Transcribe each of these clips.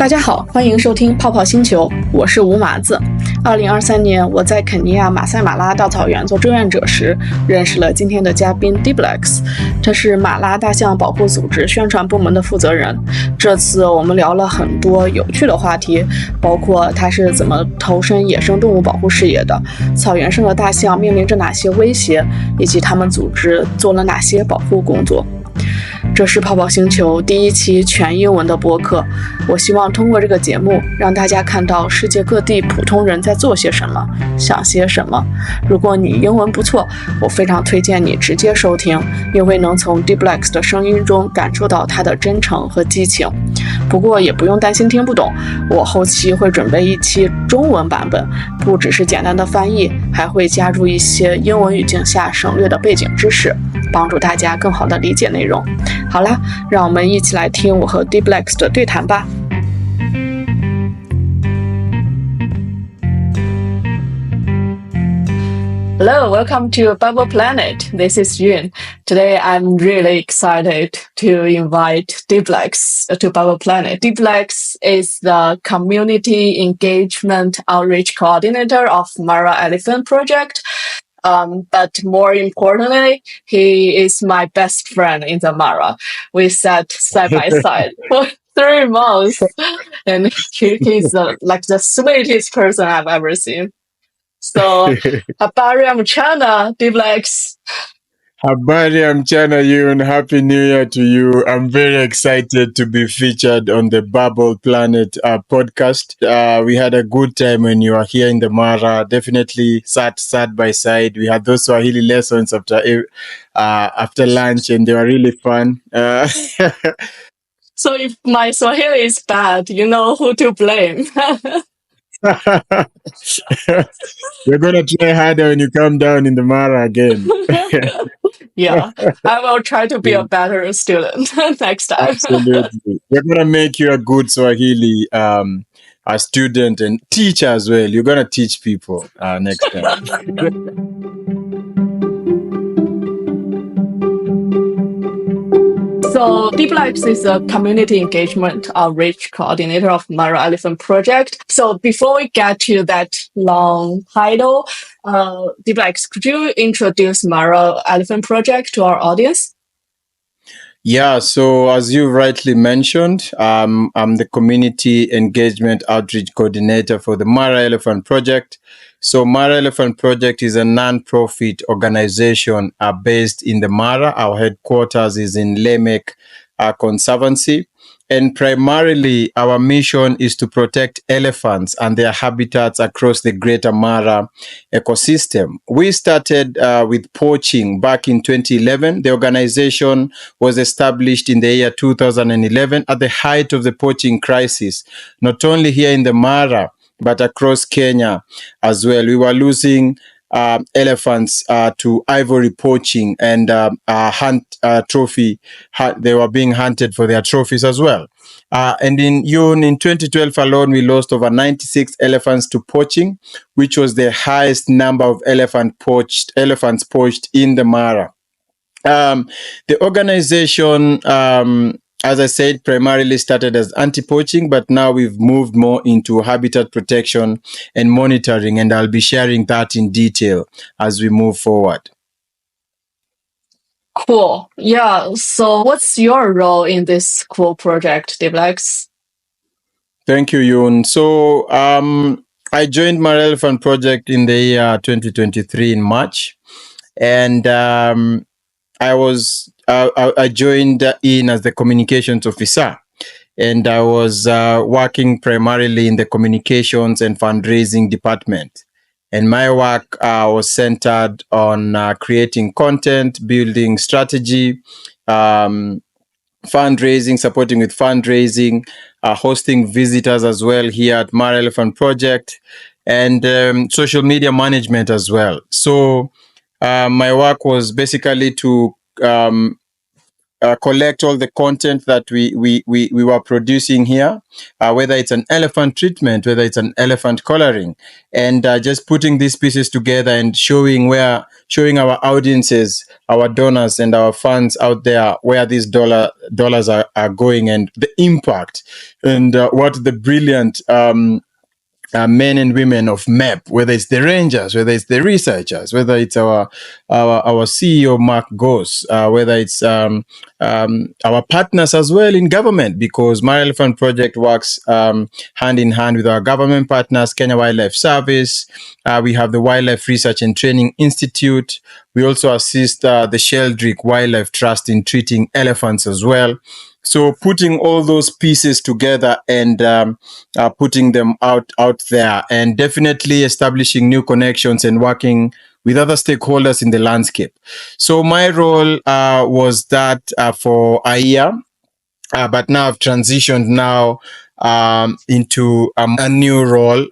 大家好，欢迎收听泡泡星球，我是吴麻子。2023年，我在肯尼亚马赛马拉大草原做志愿者时，认识了今天的嘉宾 Dibblex， 他是马拉大象保护组织宣传部门的负责人。这次我们聊了很多有趣的话题，包括他是怎么投身野生动物保护事业的，草原上的大象面临着哪些威胁，以及他们组织做了哪些保护工作。这是泡泡星球第一期全英文的播客，我希望通过这个节目让大家看到世界各地普通人在做些什么，想些什么。如果你英文不错，我非常推荐你直接收听，因为能从 Dibblex 的声音中感受到它的真诚和激情。不过也不用担心听不懂，我后期会准备一期中文版本，不只是简单的翻译，还会加入一些英文语境下省略的背景知识，帮助大家更好地理解内容。好啦，让我们一起来听我和 Dibblex 的对谈吧。Hello, welcome to Bubble Planet. This is Yun. Today, I'm really excited to invite Dibblex to Bubble Planet. Dibblex is the Community Engagement Outreach Coordinator of Mara Elephant Project. But more importantly, he is my best friend in the Mara. We sat side by side for 3 months, and he's like the sweetest person I've ever seen. So, habari mchana, Dibblex. Habari mchana, Yun. Happy New Year to you. I'm very excited to be featured on the Bubble Planet podcast. We had a good time when you were here in the Mara. Definitely sat side by side. We had those Swahili lessons after lunch, and they were really fun. So if my Swahili is bad, you know who to blame. You're going to try harder when you come down in the Mara again. Yeah, I will try to be a better student next time. Absolutely. We're going to make you a good Swahili a student and teacher as well. You're going to teach people next time. So Dibblex is a community engagement outreach coordinator of Mara Elephant Project. So before we get to that long title, Dibblex, could you introduce Mara Elephant Project to our audience? Yeah, so as you rightly mentioned, I'm the Community Engagement Outreach Coordinator for the Mara Elephant Project. So Mara Elephant Project is a non-profit organization based in the Mara. Our headquarters is in Lemek Conservancy. And primarily, our mission is to protect elephants and their habitats across the Greater Mara ecosystem. We started with poaching back in 2011. The organization was established in the year 2011 at the height of the poaching crisis, not only here in the Mara, but across Kenya as well. We were losing elephants to ivory poaching and hunt trophy. They were being hunted for their trophies as well. And in 2012 alone, we lost over 96 elephants to poaching, which was the highest number of elephants poached in the Mara. The organization, as I said, primarily started as anti-poaching, but now we've moved more into habitat protection and monitoring, and I'll be sharing that in detail as we move forward. Cool. Yeah. So what's your role in this cool project, Dibblex? Thank you, Yun. So I joined Mara Elephant Project in the year 2023 in March, and I joined in as the communications officer, and I was working primarily in the communications and fundraising department. And my work was centered on creating content, building strategy, fundraising, supporting with fundraising, hosting visitors as well here at Mara Elephant Project, and social media management as well. So my work was basically to collect all the content that we were producing here, whether it's an elephant treatment, whether it's an elephant coloring, and just putting these pieces together and showing our audiences, our donors, and our fans out there where these dollars are going, and the impact, and what the brilliant men and women of MEP, whether it's the rangers, whether it's the researchers, whether it's our CEO Mark Goss, whether it's our partners as well in government, because My Elephant Project works hand in hand with our government partners, Kenya Wildlife Service. We have the Wildlife Research and Training Institute. We also assist the Sheldrick Wildlife Trust in treating elephants as well. So putting all those pieces together and putting them out there, and definitely establishing new connections and working with other stakeholders in the landscape. So my role was that for a year, but now I've transitioned now into a new role,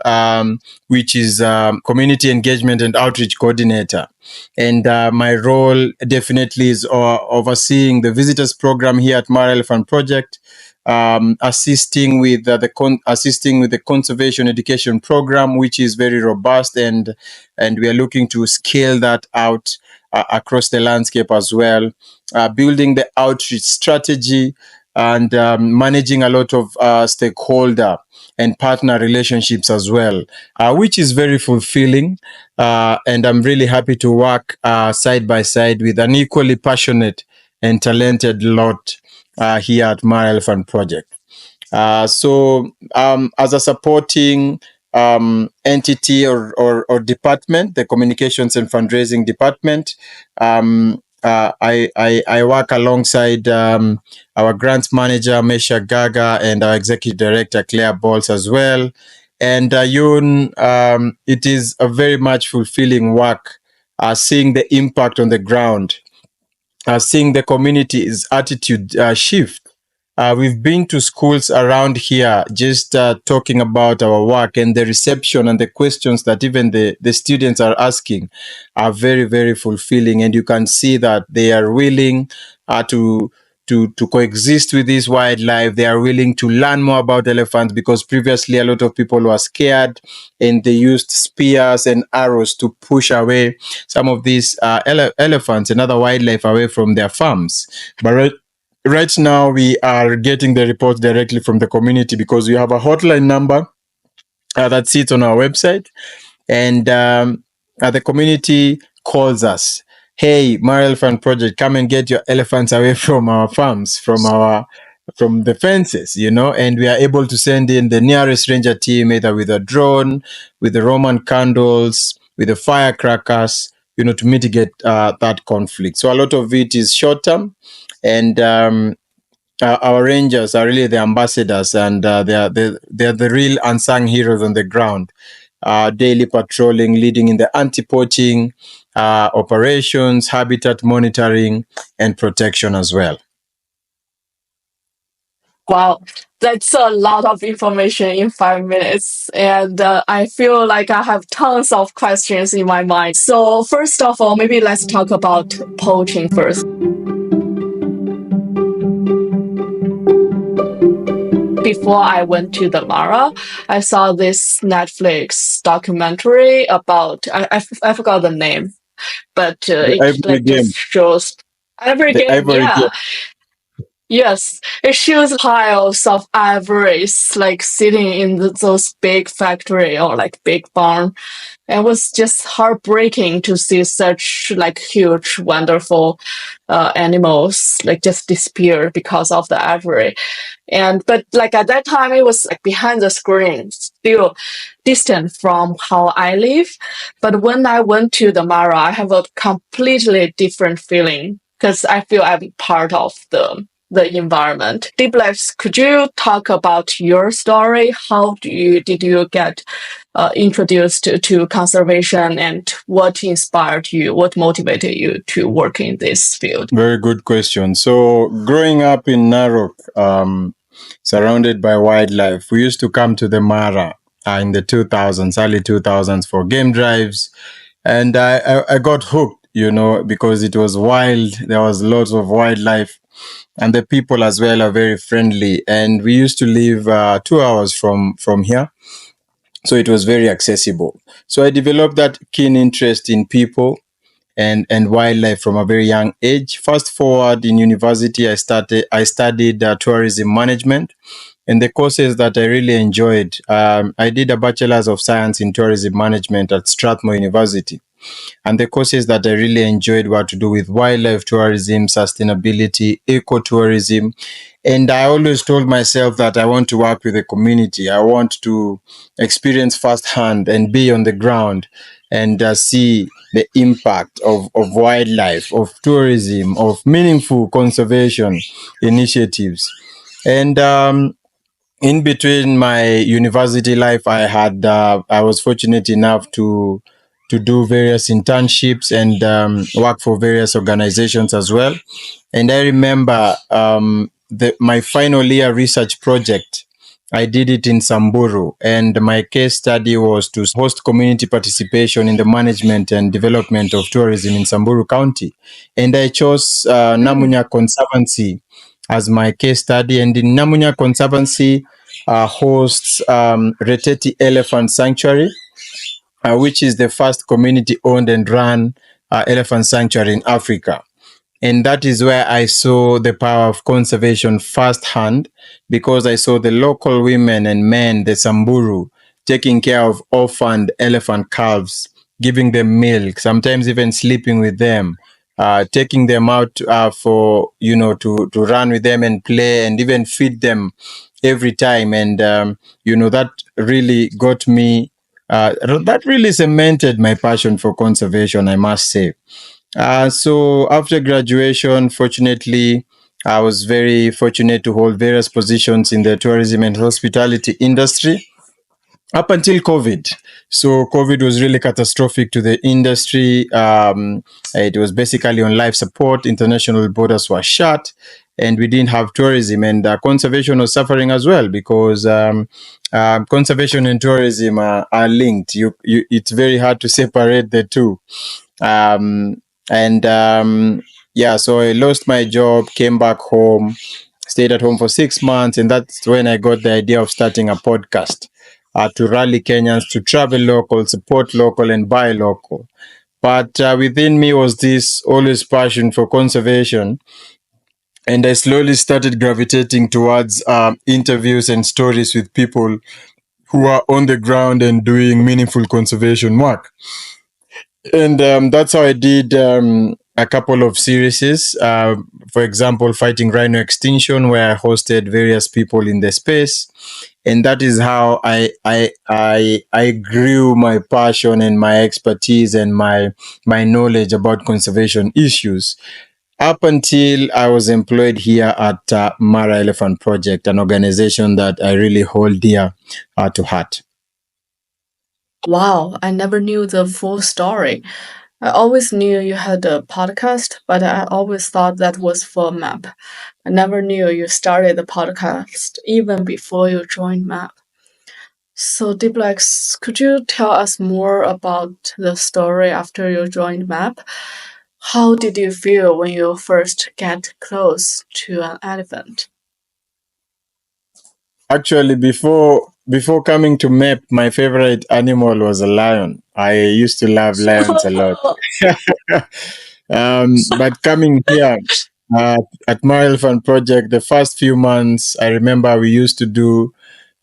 which is community engagement and outreach coordinator. And my role definitely is overseeing the visitors program here at Mara Elephant Project, assisting with the conservation education program, which is very robust, and we are looking to scale that out across the landscape as well, building the outreach strategy, and managing a lot of stakeholder and partner relationships as well, which is very fulfilling. And I'm really happy to work side by side with an equally passionate and talented lot here at Mara Elephant Project. So as a supporting entity or department, the communications and fundraising department, I work alongside our grants manager, Mesha Gaga, and our executive director, Claire Balls as well. And it is a very much fulfilling work, seeing the impact on the ground, seeing the community's attitude shift. We've been to schools around here just talking about our work, and the reception and the questions that even the students are asking are very, very fulfilling. And you can see that they are willing to coexist with this wildlife. They are willing to learn more about elephants, because previously a lot of people were scared and they used spears and arrows to push away some of these elephants and other wildlife away from their farms. But right now, we are getting the reports directly from the community, because we have a hotline number that sits on our website, and the community calls us. Hey, Mara Elephant Project, come and get your elephants away from our farms, from the fences, and we are able to send in the nearest ranger team, either with a drone, with the Roman candles, with the firecrackers, to mitigate that conflict. So a lot of it is short term. And our rangers are really the ambassadors, and they are the real unsung heroes on the ground, daily patrolling, leading in the anti-poaching operations, habitat monitoring, and protection as well. Wow, that's a lot of information in 5 minutes. And I feel like I have tons of questions in my mind. So first of all, maybe let's talk about poaching first. Before I went to the Mara, I saw this Netflix documentary about, I forgot the name, but it just shows Ivory Game. Yeah. Yes, it shows piles of ivories sitting in those big factory or big barn. It was just heartbreaking to see such huge, wonderful animals just disappear because of the ivory. But at that time, it was behind the screen, still distant from how I live. But when I went to the Mara, I have a completely different feeling, because I feel I'm part of the environment. Dibblex, could you talk about your story? How did you get introduced to conservation, and what inspired you? What motivated you to work in this field? Very good question. So growing up in Narok, surrounded by wildlife, we used to come to the Mara in the 2000s, early 2000s, for game drives, and I got hooked. because it was wild. There was lots of wildlife, and the people as well are very friendly. And we used to live 2 hours from here, so it was very accessible. So I developed that keen interest in people and wildlife from a very young age. Fast forward in university, I studied tourism management, and the courses that I really enjoyed. I did a bachelor's of science in tourism management at Strathmore University, and the courses that I really enjoyed were to do with wildlife tourism, sustainability, ecotourism. And I always told myself that I want to work with the community. I want to experience firsthand and be on the ground and see the impact of wildlife, of tourism, of meaningful conservation initiatives. And in between my university life, I was fortunate enough to do various internships and work for various organizations as well. And I remember my final year research project, I did it in Samburu, and my case study was to host community participation in the management and development of tourism in Samburu County. And I chose Namunya Conservancy as my case study. And in Namunya Conservancy hosts Reteti Elephant Sanctuary, which is the first community-owned and run elephant sanctuary in Africa. And that is where I saw the power of conservation firsthand, because I saw the local women and men, the Samburu, taking care of orphaned elephant calves, giving them milk, sometimes even sleeping with them, taking them out for, to run with them and play and even feed them every time. And, that really got me, that really cemented my passion for conservation, I must say. So after graduation, fortunately, I was very fortunate to hold various positions in the tourism and hospitality industry up until COVID. So COVID was really catastrophic to the industry. It was basically on life support. International borders were shut, and we didn't have tourism, and conservation was suffering as well, because conservation and tourism are linked. It's very hard to separate the two. So I lost my job, came back home, stayed at home for 6 months, and that's when I got the idea of starting a podcast to rally Kenyans to travel local, support local, and buy local. But within me was this always passion for conservation, and I slowly started gravitating towards interviews and stories with people who are on the ground and doing meaningful conservation work. And that's how I did a couple of series. For example, Fighting Rhino Extinction, where I hosted various people in the space. And that is how I grew my passion and my expertise and my knowledge about conservation issues, up until I was employed here at Mara Elephant Project, an organization that I really hold dear to heart. Wow, I never knew the full story. I always knew you had a podcast, but I always thought that was for MAP. I never knew you started the podcast even before you joined MAP. So, Dibblex, could you tell us more about the story after you joined MAP? How did you feel when you first get close to an elephant? Actually, before coming to MEP, my favorite animal was a lion. I used to love lions a lot. But coming here at Mara Elephant Project, the first few months, I remember we used to do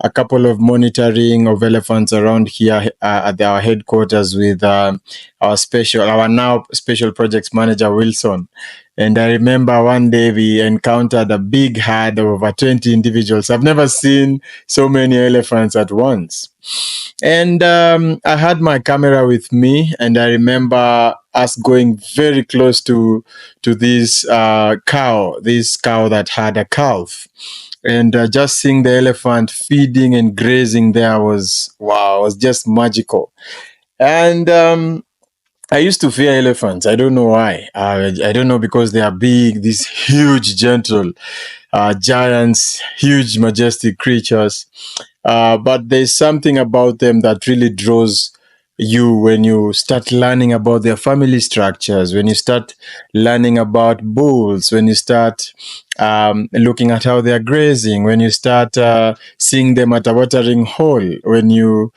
a couple of monitoring of elephants around here at our headquarters with our now special projects manager, Wilson. And I remember one day we encountered a big herd of over 20 individuals. I've never seen so many elephants at once. And I had my camera with me, and I remember us going very close to this cow that had a calf. And just seeing the elephant feeding and grazing there was just magical. And I used to fear elephants. I don't know why. I don't know, because they are big, these huge, gentle giants, huge, majestic creatures. But there's something about them that really draws when you start learning about their family structures, when you start learning about bulls, when you start looking at how they are grazing, when you start seeing them at a watering hole, when you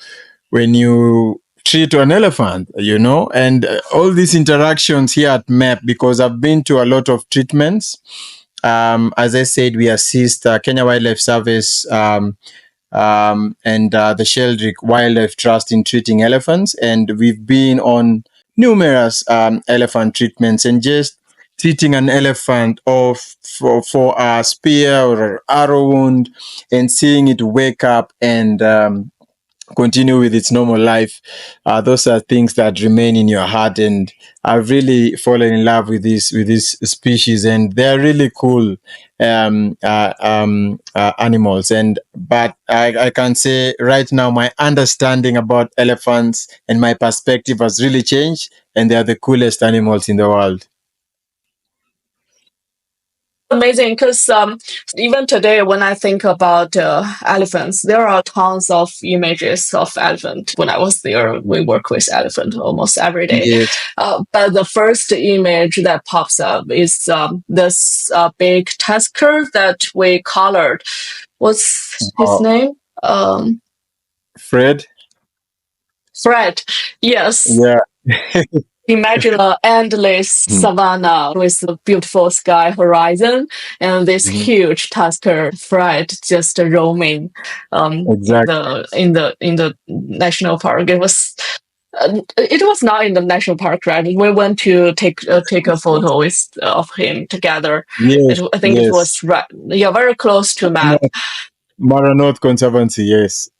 treat an elephant, and all these interactions here at MEP, because I've been to a lot of treatments. As I said, we assist Kenya Wildlife Service and the Sheldrick Wildlife Trust in treating elephants. And we've been on numerous elephant treatments, and just treating an elephant for a spear or arrow wound and seeing it wake up and continue with its normal life. Those are things that remain in your heart, and I've really fallen in love with this species, and they're really cool animals. But I can say right now my understanding about elephants and my perspective has really changed, and they are the coolest animals in the world. Amazing, because even today when I think about elephants, there are tons of images of elephant. When I was there, we work with elephant almost every day. Yes. But the first image that pops up is this big tusker that we colored. What's his name? Fred? Fred, yes. Yeah. Imagine an endless savanna with a beautiful sky horizon and this huge tusker Fred just roaming Exactly. in the national park. It was not in the national park, right? We went to take a photo of him together. Yes. I think it was very close to Map. Maranoth Conservancy, yes.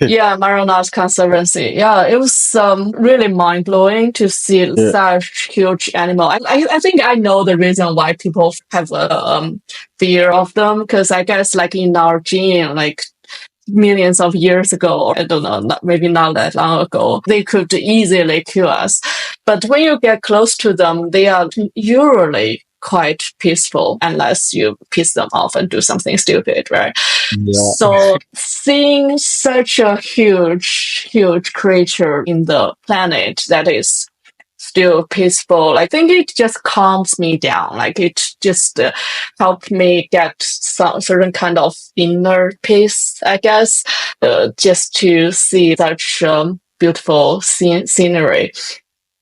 Yeah, Maranoth Conservancy. Yeah, it was really mind-blowing to see such huge animal. I think I know the reason why people have a fear of them, because I guess like in our gene, like millions of years ago, I don't know, maybe not that long ago, they could easily kill us. But when you get close to them, they are usually quite peaceful unless you piss them off and do something stupid, right? Yeah. So seeing such a huge creature in the planet that is still peaceful, I think it just calms me down. Like it just helped me get some certain kind of inner peace, I guess, just to see such beautiful scenery.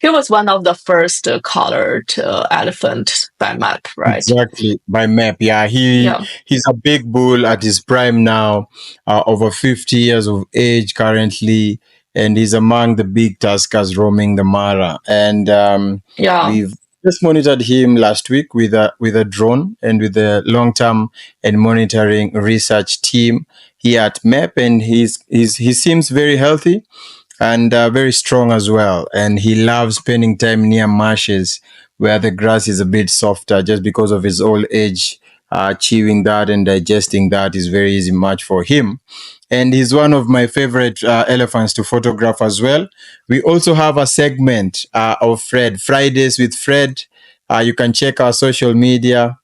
He was one of the first colored elephant by Map, right? Exactly, by Map. Yeah, he's a big bull at his prime now, over 50 years of age currently, and he's among the big tuskers roaming the Mara. And we've just monitored him last week with a drone and with the long-term and monitoring research team here at Map, and he seems very healthy and very strong as well. And he loves spending time near marshes where the grass is a bit softer, just because of his old age. Chewing that and digesting that is very easy match for him. And he's one of my favorite elephants to photograph as well. We also have a segment of Fred, Fridays with Fred. You can check our social media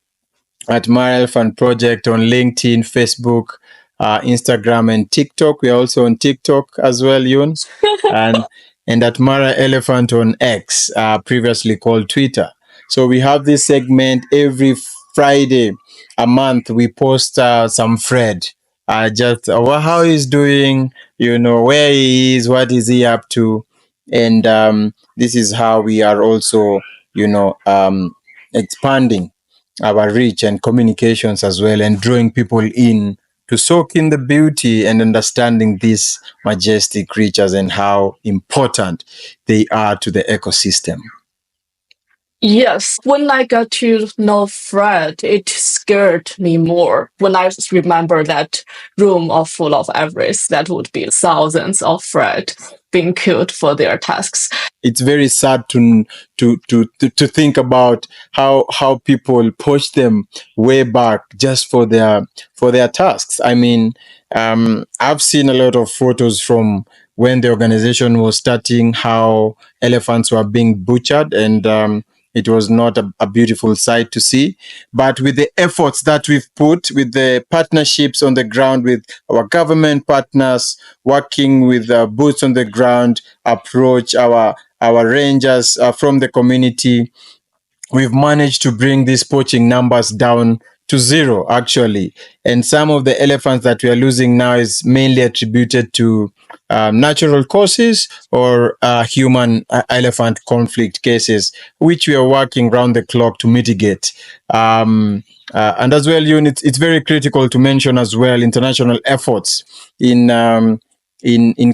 at Mara Elephant Project on LinkedIn, Facebook, Instagram, and TikTok. We are also on TikTok as well, Yun. and at Mara Elephant on X, previously called Twitter. So we have this segment every Friday a month. We post some Fred, just how he's doing, where he is, what is he up to. And this is how we are also, expanding our reach and communications as well, and drawing people in to soak in the beauty and understanding these majestic creatures and how important they are to the ecosystem. Yes, when I got to know Fred, it scared me more. When I remember that room full of Everest, that would be thousands of Fred being killed for their tasks. It's very sad to think about how people push them way back just for their tasks. I mean, I've seen a lot of photos from when the organization was starting, how elephants were being butchered, and It was not a beautiful sight to see. But with the efforts that we've put, with the partnerships on the ground with our government partners, working with boots on the ground approach, our rangers from the community, we've managed to bring these poaching numbers down to zero, actually. And some of the elephants that we are losing now is mainly attributed to natural causes or human elephant conflict cases, which we are working round the clock to mitigate. And as well, it's very critical to mention as well international efforts in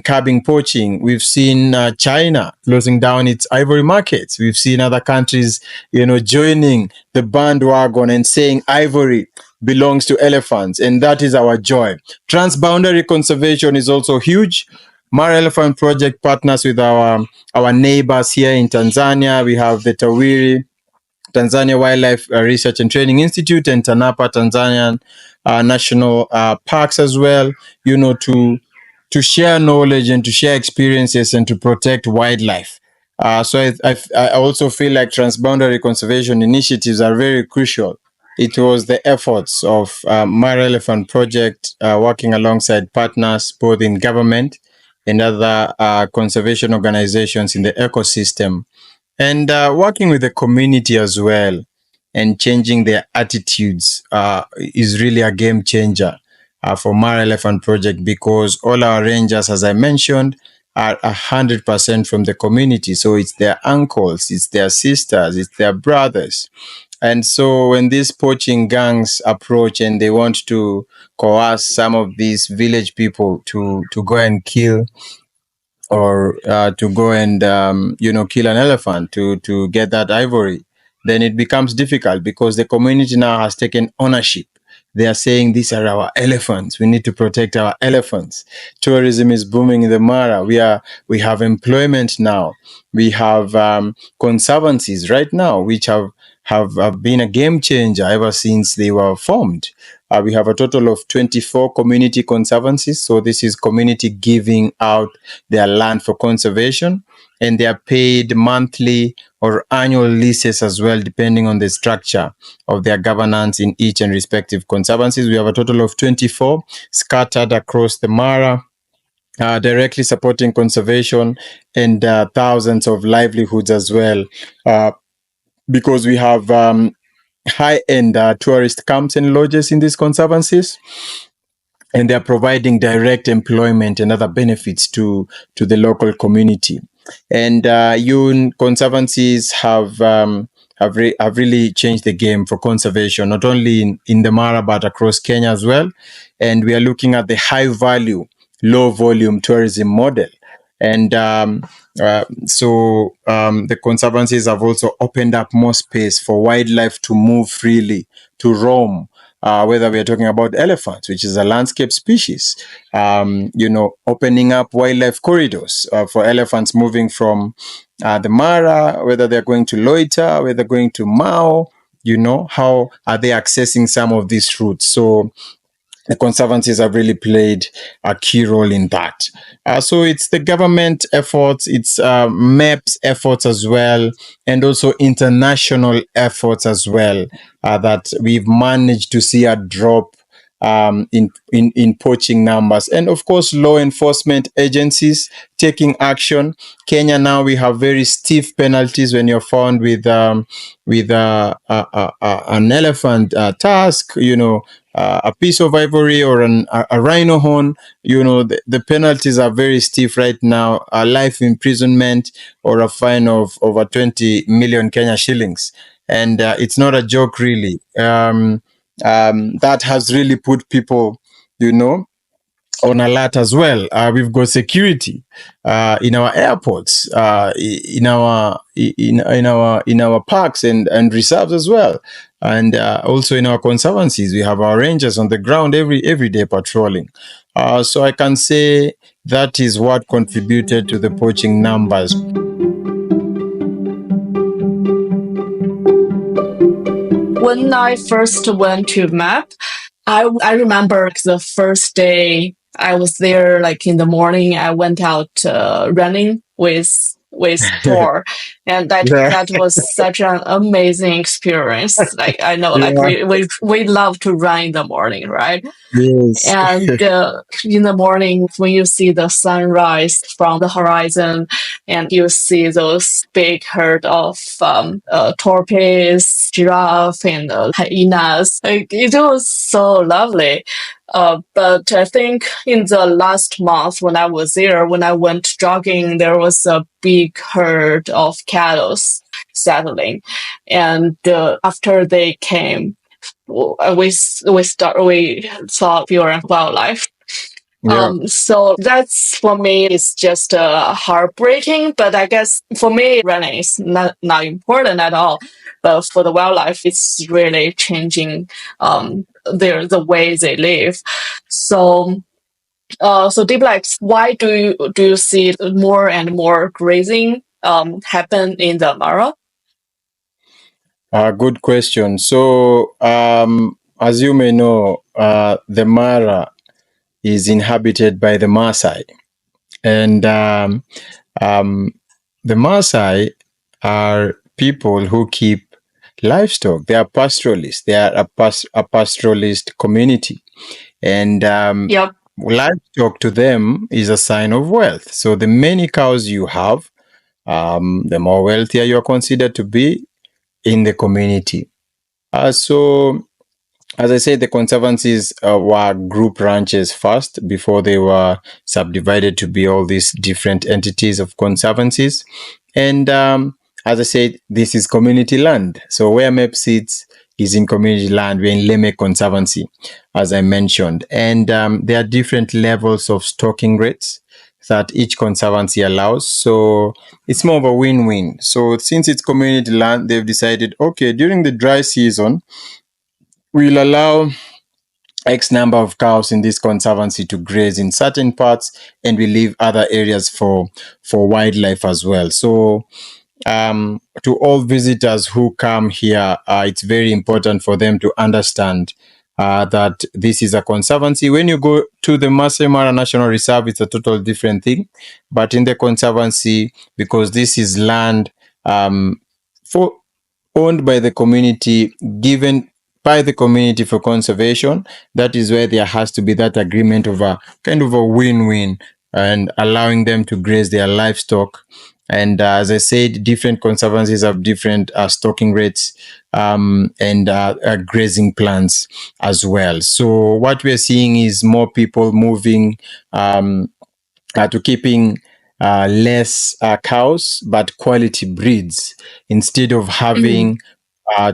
curbing poaching. We've seen China closing down its ivory markets. We've seen other countries, joining the bandwagon and saying ivory belongs to elephants, and that is our joy. Transboundary conservation is also huge. Mara Elephant Project partners with our neighbors here in Tanzania. We have the Tawiri Tanzania Wildlife Research and Training Institute and Tanapa Tanzanian National Parks as well, to share knowledge and to share experiences and to protect wildlife. So I also feel like transboundary conservation initiatives are very crucial. It was the efforts of Mara Elephant Project working alongside partners both in government and other conservation organizations in the ecosystem, and working with the community as well and changing their attitudes is really a game changer for Mara Elephant Project, because all our rangers, as I mentioned, are 100% from the community. So it's their uncles, it's their sisters, it's their brothers. And so when these poaching gangs approach and they want to coerce some of these village people to go and kill or to go and kill an elephant to get that ivory, then it becomes difficult because the community now has taken ownership. They are saying these are our elephants. We need to protect our elephants. Tourism is booming in the Mara. We have employment now. We have conservancies right now, which have been a game changer ever since they were formed. We have a total of 24 community conservancies. So this is community giving out their land for conservation, and they are paid monthly or annual leases as well, depending on the structure of their governance in each and respective conservancies. We have a total of 24 scattered across the Mara, directly supporting conservation and thousands of livelihoods as well, because we have high-end tourist camps and lodges in these conservancies, and they are providing direct employment and other benefits to the local community. And conservancies have really changed the game for conservation, not only in the Mara but across Kenya as well. And we are looking at the high-value, low-volume tourism model. And so the conservancies have also opened up more space for wildlife to move freely, to roam, whether we are talking about elephants, which is a landscape species, opening up wildlife corridors for elephants moving from the Mara, whether they're going to loiter, whether they're going to Mao, how are they accessing some of these routes? So the conservancies have really played a key role in that. So it's the government efforts, it's MEP's efforts as well, and also international efforts as well, that we've managed to see a drop in poaching numbers. And of course, law enforcement agencies taking action. Kenya now, we have very stiff penalties when you're found with an elephant tusk, a piece of ivory or a rhino horn. The penalties are very stiff right now, a life imprisonment or a fine of over 20 million Kenya shillings. And it's not a joke, really. That has really put people, on alert as well. We've got security in our airports, in our parks and reserves as well, and also in our conservancies. We have our rangers on the ground every day patrolling. So I can say that is what contributed to the poaching numbers. When I first went to MAP, I remember the first day I was there, in the morning, I went out running with with Thor, and that was such an amazing experience. Like I know, like we love to run in the morning, right? Yes. And in the morning, when you see the sunrise from the horizon, and you see those big herd of tortoise, giraffe, and hyenas, like, it was so lovely. But I think in the last month when I was there, when I went jogging, there was a big herd of cattle settling, and after they came, we saw pure wildlife. So that's, for me, it's just heartbreaking, but I guess for me, running is not important at all. But for the wildlife, it's really changing the way they live. So Dibblex, why do you see more and more grazing happen in the Mara? Good question. So, as you may know, the Mara is inhabited by the Maasai. And the Maasai are people who keep livestock. They are pastoralists. They are a pastoralist community. And livestock to them is a sign of wealth. So the many cows you have, the more wealthier you are considered to be in the community. So, as I said, the conservancies were group ranches first before they were subdivided to be all these different entities of conservancies. And as I said, this is community land. So where MEP sits is in community land. We're in Leme Conservancy, as I mentioned. And there are different levels of stocking rates that each conservancy allows. So it's more of a win-win. So since it's community land, they've decided, okay, during the dry season, we'll allow X number of cows in this conservancy to graze in certain parts, and we leave other areas for wildlife as well. So to all visitors who come here, it's very important for them to understand that this is a conservancy. When you go to the Maasai Mara National Reserve, it's a total different thing. But in the conservancy, because this is land owned by the community, given by the community for conservation, that is where there has to be that agreement of a kind of a win-win and allowing them to graze their livestock. And as I said, different conservancies have different stocking rates and grazing plans as well. So what we're seeing is more people moving to keeping less cows, but quality breeds, instead of having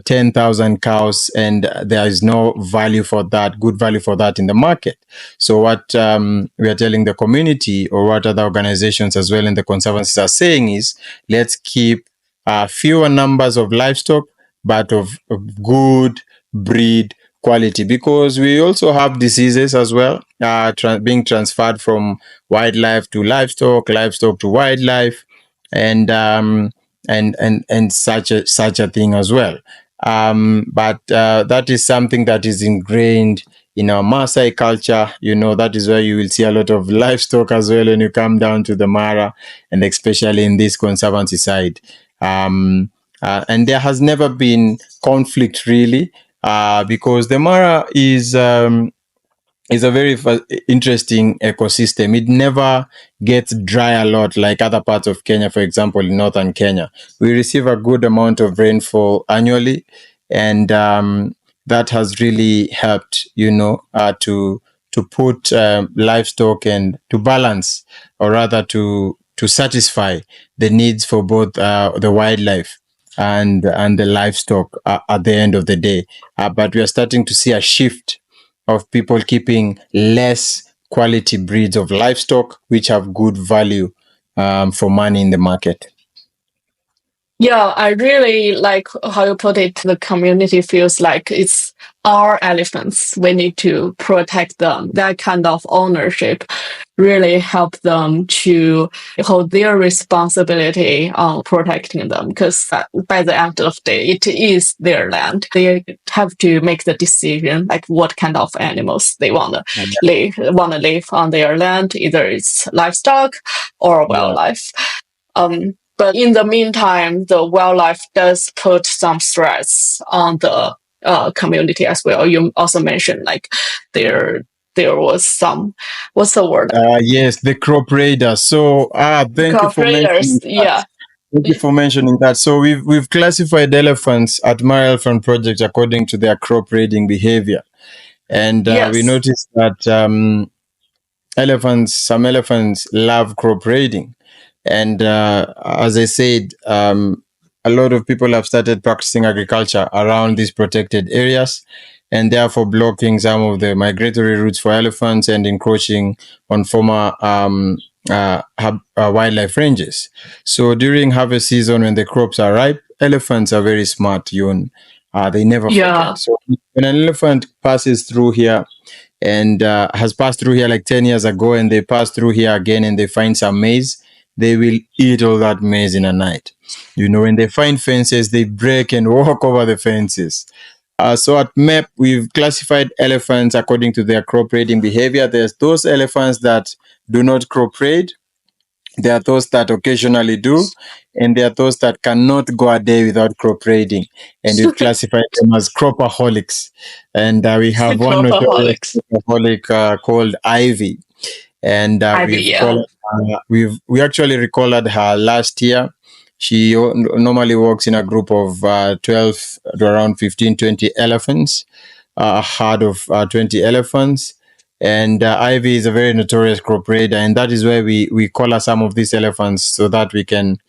10,000 cows and there is no value for that, good value for that in the market. So what we are telling the community, or what other organizations as well in the conservancies are saying, is let's keep fewer numbers of livestock, but of good breed quality, because we also have diseases as well being transferred from wildlife to livestock, livestock to wildlife, and such a thing as well. But that is something that is ingrained in our Maasai culture. You know, that is where you will see a lot of livestock as well when you come down to the Mara, and especially in this conservancy side. And there has never been conflict really, because the Mara is a very interesting ecosystem. It never gets dry a lot like other parts of Kenya. For example, in northern Kenya, we receive a good amount of rainfall annually, and that has really helped, to put livestock and to balance, or rather to satisfy the needs for both the wildlife and the livestock at the end of the day. But we are starting to see a shift of people keeping less quality breeds of livestock, which have good value for money in the market. Yeah, I really like how you put it. The community feels like it's our elephants. We need to protect them. That kind of ownership really help them to hold their responsibility on protecting them, because by the end of the day, it is their land. They have to make the decision, like what kind of animals they want to live on their land, either it's livestock or wildlife. But in the meantime, the wildlife does put some stress on the community as well. You also mentioned like there was some, what's the word? Yes, the Cropraiders. So thank you for mentioning Cropraiders, yeah. that. Thank you for mentioning that. So we've classified elephants at Mara Elephant Project according to their crop raiding behavior, and we Yes. noticed that some elephants love crop raiding, and as I said, a lot of people have started practicing agriculture around these protected areas, and therefore blocking some of the migratory routes for elephants and encroaching on former wildlife ranges. So during harvest season, when the crops are ripe, elephants are very smart, Yun. They never forget. So when an elephant passes through here and has passed through here like 10 years ago, and they pass through here again and they find some maize, they will eat all that maize in a night. When they find fences, they break and walk over the fences. So at MEP, we've classified elephants according to their crop raiding behavior. There's those elephants that do not crop raid. There are those that occasionally do, and there are those that cannot go a day without crop raiding. And we've classified them as cropaholics. And we have one notorious cropaholic called Ivy. And we actually recalled her last year. She normally works in a group of 12 to around 15, 20 elephants, a herd of 20 elephants. And Ivy is a very notorious crop raider, and that is why we collar some of these elephants so that we can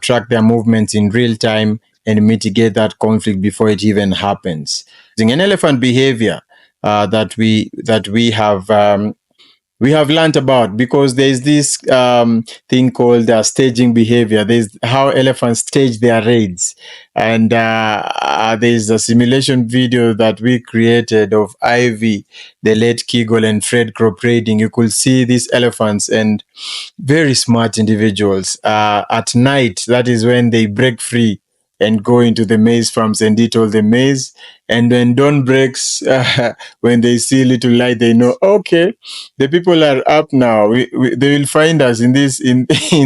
track their movements in real time and mitigate that conflict before it even happens. An elephant behavior that we have learned about, because there's this thing called staging behavior. There's how elephants stage their raids. And there's a simulation video that we created of Ivy, the late Kegel, and Fred crop raiding. You could see these elephants and very smart individuals. At night, that is when they break free and go into the maize farms and eat all the maize. And when dawn breaks, when they see little light, they know, okay, the people are up now. They will find us in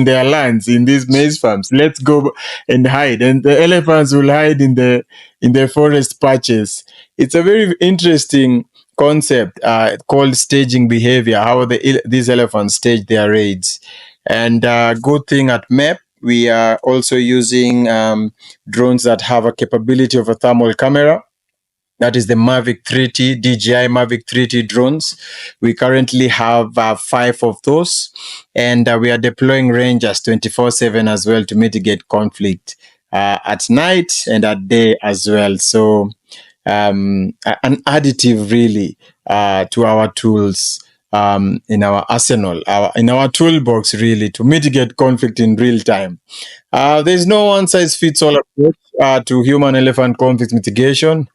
their lands, in these maize farms. Let's go and hide. And the elephants will hide in the forest patches. It's a very interesting concept called staging behavior, how these elephants stage their raids. And good thing at MEP, we are also using drones that have a capability of a thermal camera. That is the Mavic 3T, DJI Mavic 3T drones. We currently have 5 of those, and we are deploying rangers 24/7 as well to mitigate conflict at night and at day as well. So an additive really to our tools in our arsenal, in our toolbox really, to mitigate conflict in real time. There's no one-size-fits-all approach to human-elephant conflict mitigation.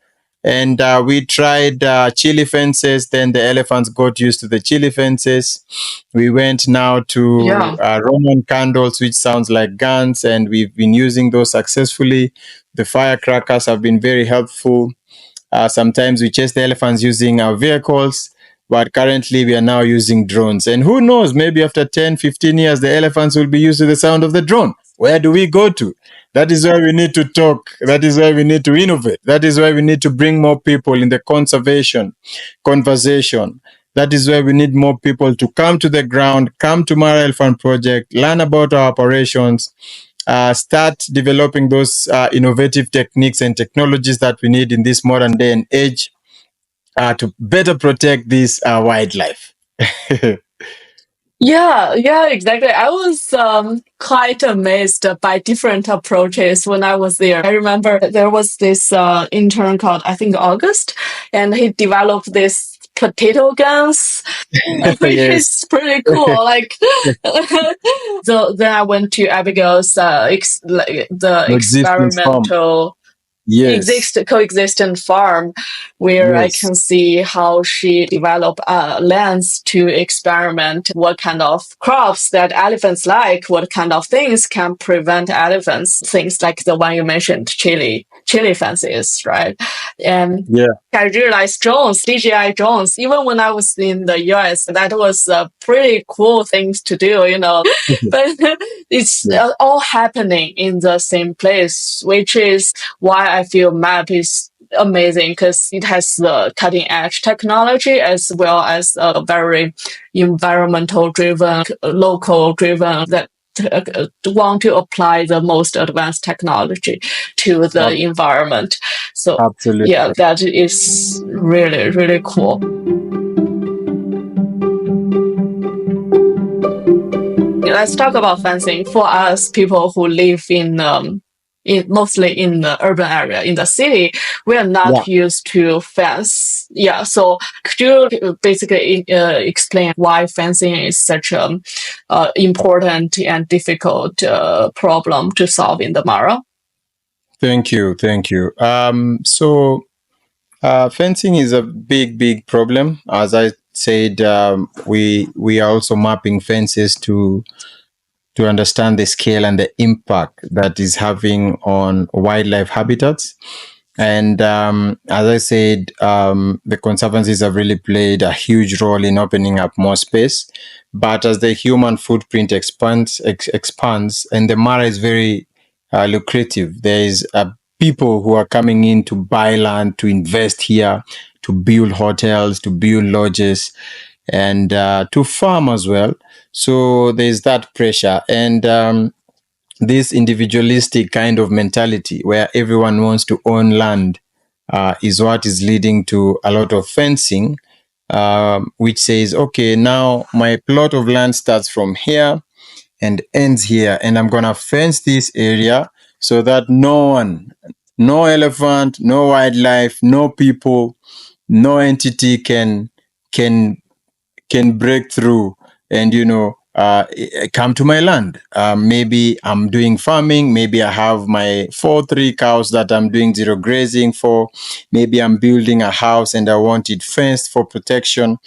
And we tried chili fences, then the elephants got used to the chili fences. We went now to Roman candles, which sounds like guns, and we've been using those successfully. The firecrackers have been very helpful. Sometimes we chase the elephants using our vehicles, but currently we are now using drones. And who knows, maybe after 10, 15 years, the elephants will be used to the sound of the drone. Where do we go to? That is why we need to talk. That is why we need to innovate. That is why we need to bring more people in the conservation conversation. That is why we need more people to come to the ground, come to Mara Elephant Project, learn about our operations, start developing those innovative techniques and technologies that we need in this modern day and age to better protect this wildlife. Yeah, exactly. I was quite amazed by different approaches when I was there. I remember there was this intern called, I think, August, and he developed this potato guns, which is pretty cool. Like, so then I went to Abigail's the experimental. Coexistent farm, where I can see how she developed lands to experiment what kind of crops that elephants like, what kind of things can prevent elephants, things like the one you mentioned, chili. chili fences, right? And Yeah. I realized drones, DJI drones, even when I was in the US, that was a pretty cool thing to do, but it's all happening in the same place, which is why I feel map is amazing, because it has the cutting edge technology as well as a very environmental driven, local driven, that want to apply the most advanced technology to the environment. So Absolutely. yeah, that is really, really cool. Let's talk about fencing. For us, people who live mostly in the urban area, in the city, we are not used to fence. Yeah, so could you basically explain why fencing is such a important and difficult problem to solve in the Mara? Thank you. So fencing is a big problem. As I said, we are also mapping fences to understand the scale and the impact that is having on wildlife habitats. And as I said, the conservancies have really played a huge role in opening up more space. But as the human footprint expands, and the Mara is very lucrative, there is people who are coming in to buy land, to invest here, to build hotels, to build lodges, and to farm as well. So there's that pressure. And this individualistic kind of mentality where everyone wants to own land is what is leading to a lot of fencing, which says, okay, now my plot of land starts from here and ends here, and I'm going to fence this area so that no elephant, no wildlife, no people, no entity can break through and come to my land. Maybe I'm doing farming. Maybe I have my 3 cows that I'm doing zero grazing for. Maybe I'm building a house and I want it fenced for protection.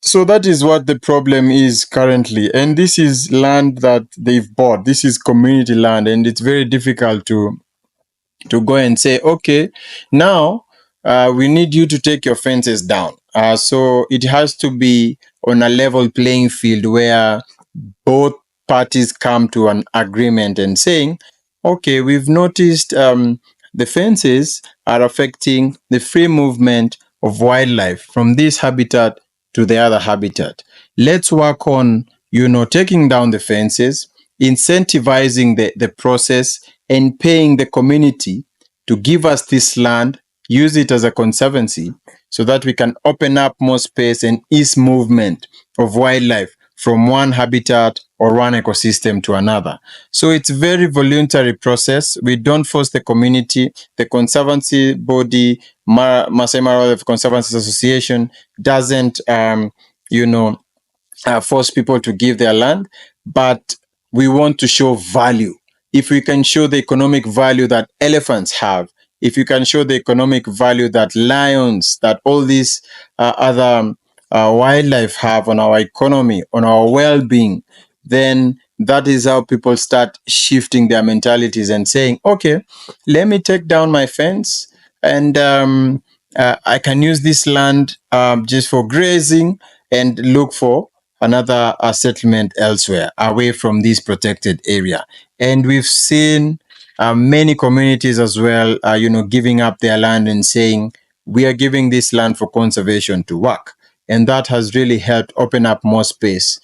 So that is what the problem is currently. And this is land that they've bought. This is community land, and it's very difficult to go and say, okay, now we need you to take your fences down. So it has to be on a level playing field where both parties come to an agreement and saying, okay, we've noticed the fences are affecting the free movement of wildlife from this habitat to the other habitat. Let's work on, taking down the fences, incentivizing the process, and paying the community to give us this land, use it as a conservancy, so that we can open up more space and ease movement of wildlife from one habitat or one ecosystem to another. So it's a very voluntary process. We don't force the community. The conservancy body, Maasai Mara Wildlife Conservancies Association, doesn't, force people to give their land, but we want to show value. If we can show the economic value that elephants have, if you can show the economic value that lions, that all these other wildlife have on our economy, on our well-being, then that is how people start shifting their mentalities and saying, okay, let me take down my fence and I can use this land just for grazing and look for another settlement elsewhere, away from this protected area. And we've seen many communities as well, giving up their land and saying, we are giving this land for conservation to work. And that has really helped open up more space,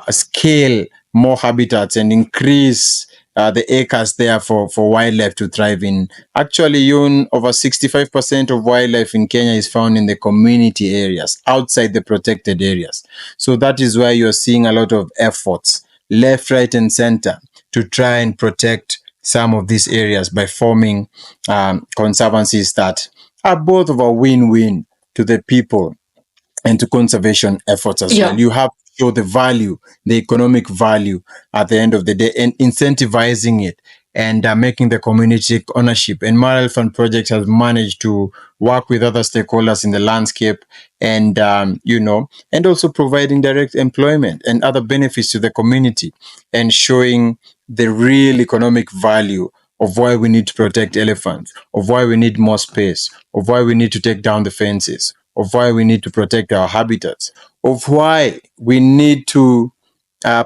scale more habitats, and increase the acres there for wildlife to thrive in. Actually, over 65% of wildlife in Kenya is found in the community areas, outside the protected areas. So that is why you're seeing a lot of efforts, left, right, and center, to try and protect some of these areas by forming conservancies that are both of a win-win to the people and to conservation efforts as well. You have to show the value, the economic value at the end of the day, and incentivizing it and making the community take ownership. And Mara Elephant Project has managed to work with other stakeholders in the landscape and, and also providing direct employment and other benefits to the community and showing the real economic value of why we need to protect elephants, of why we need more space, of why we need to take down the fences, of why we need to protect our habitats, of why we need to